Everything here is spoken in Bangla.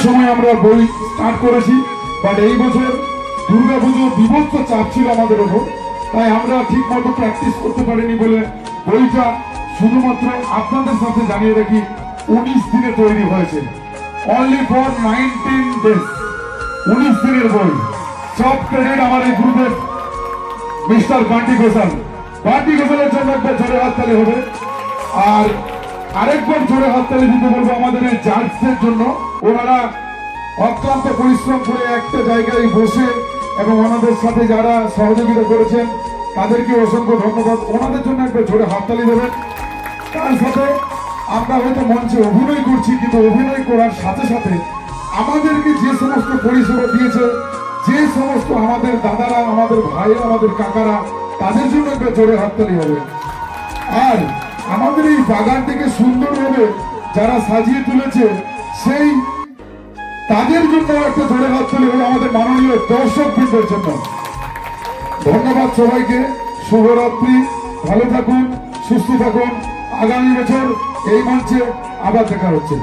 সময় আমরা বই স্টার্ট করেছি, বাট এই বছর দুর্গাপুজোর বিভৎস চাপ ছিল আমাদের ওপর, তাই আমরা ঠিক মতো প্র্যাকটিস করতে পারিনি বলে বইটা শুধুমাত্র আপনাদের সাথে জানিয়ে রাখি 19 দিনে তৈরি হয়েছে। অনলি ফর 19 ডেজ, 19 দিনের বই। সব ক্রেডিট আমার এই গ্রুপের মিস্টার বান্টি ঘোষাল। বান্টি ঘোষালের জন্য একবার জোরে হাততালি হবে, আর আরেকবার জোরে হাততালি দিতে বলবো আমাদের এই জাজদের জন্য। ওনারা অক্লান্ত পরিশ্রম করে একটা জায়গায় বসে এবং ওনাদের সাথে যারা সহযোগিতা করেছেন তাদেরকে অসংখ্য ধন্যবাদ। ওনাদের জন্য একবার জোরে হাততালি দেবেন। তার সাথে আমরা হয়তো মঞ্চে অভিনয় করছি, কিন্তু অভিনয় করার সাথে সাথে আমাদেরকে যে সমস্ত পরিষেবা দিয়েছে, যে সমস্ত আমাদের দাদারা, আমাদের ভাইরা, আমাদের কাকারা, তাদের জন্য একটা জোরে হাততালি হবে। আর আমাদের এই বাগানটিকে সুন্দরভাবে যারা সাজিয়ে তুলেছে সেই তাদের জন্য একটা জোরে হাততালি হবে আমাদের মাননীয় দর্শকবৃন্দের জন্য। ধন্যবাদ সবাইকে। শুভরাত্রি, ভালো থাকুন, সুস্থ থাকুন। আগামী বছর এই মঞ্চে আবার দেখা হচ্ছে।